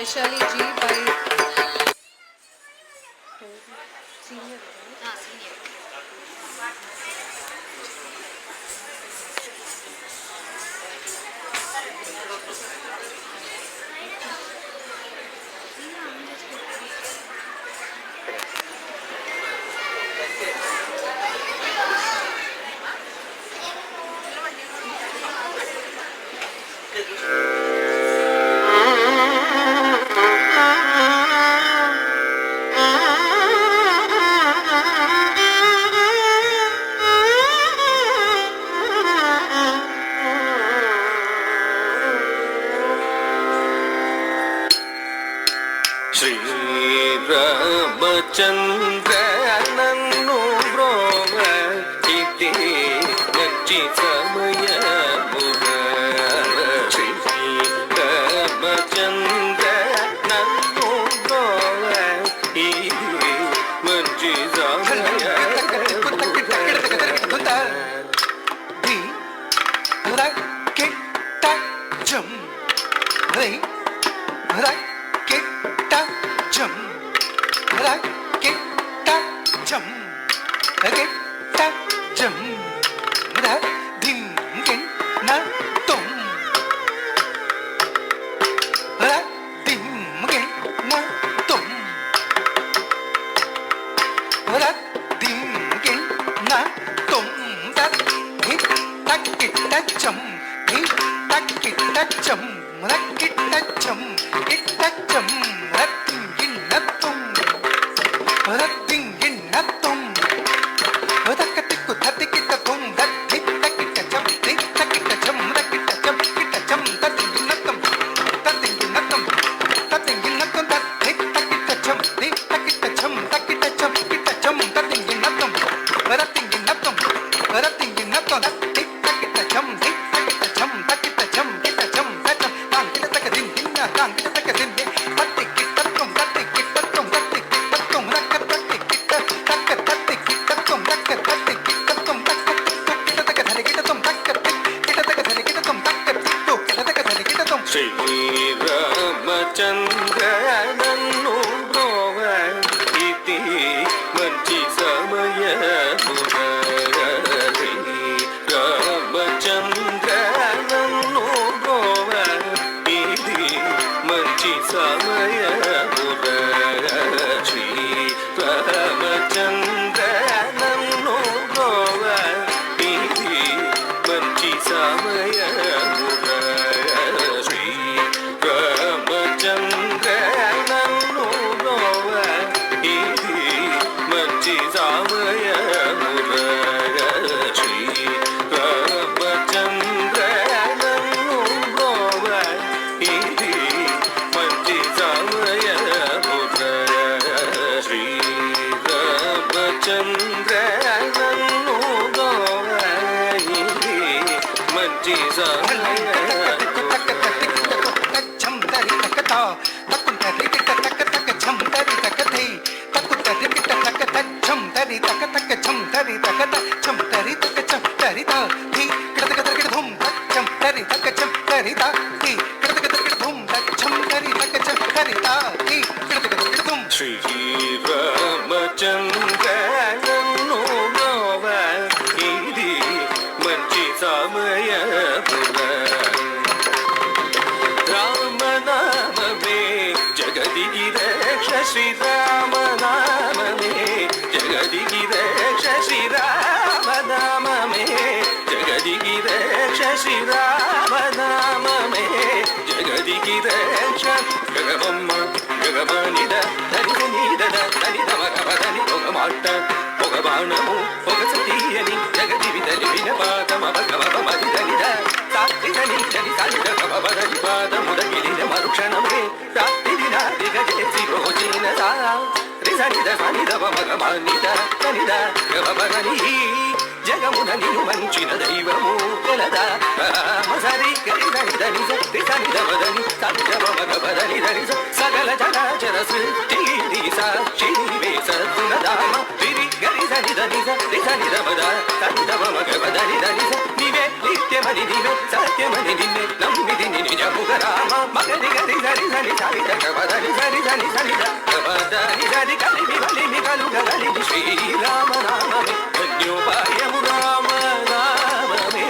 Vaishali ji by senior. Senior. Sriramachandra నన్ను బ్రోవ ఇది మంచి సమయమున శ్రీరామచంద్ర నన్ను బ్రోవ ఇది మంచి శ్రీరామచంద్ర నన్ను బ్రోవ ఇది మంచి సమయమున శ్రీరామచంద్ర నన్ను బ్రోవ ఇది మంచి సమయమున శ్రీరామచంద్ర నన్ను బ్రోవ ఇది మంచి సమయమున శ్రీరామచంద్ర నన్ను బ్రోవ ఇది మంచి సమయమున శ్రీరామచంద్ర నన్ను బ్రోవ ఇది మంచి సమయమున శ్రీరామచంద్ర నన్ను బ్రోవ ఇది మంచి శ్రీరామచంద్ర నన్ను బ్రోవ ఇది మంచి సమయమున రామనామమే జగదిగి రక్ష శ్రీరామనామమే జగదిగి రక్ష శ్రీరామనామమే జగదిగి రక్ష శ్రీరామనామమే జగదిగి రక్ష గగమమ్మ గగమనిద ధనిద ధనిద మగమదని పొగమాట పొగబాణము పొగ సతీయని జగదివి తెలివిన పాదమ భగవ మదిదనిద సాత్విదని జని సాలిద కవబదని పాదముదగిలిన మరుక్షణమే రాత్రిదిన దిగజేసి రోజీన సా రిసనిద సనిద మగమనిద తనిద గవబదని జగమున నిన్ను మంచిన దైవము తెలదా మసరి గరిదని దని సత్తి సనిద వదని సత్యవ మగవదని దని సకల జగజర సృష్టి సాక్షివే సత్తునదామ విరి గరిదని దని సత్తి సనిద వద సనిదవ మగవదని దని నివే నిత్యమని నివే సత్యమని నిన్నే నమ్మిది నిజముగ రామ మగరి గరి గరి దని సరి గమదని సరి దని సరి గమదని సరి కలిమి కలిమి కలుగ కలిమి శ్రీరామ నామమే ధన్యోపాయము రామ నామమే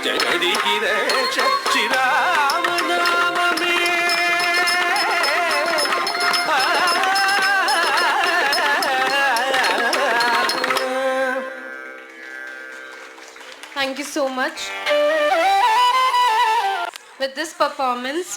జగదికి రక్ష శ్రీరామ నామమే. Thank you so much. With this performance,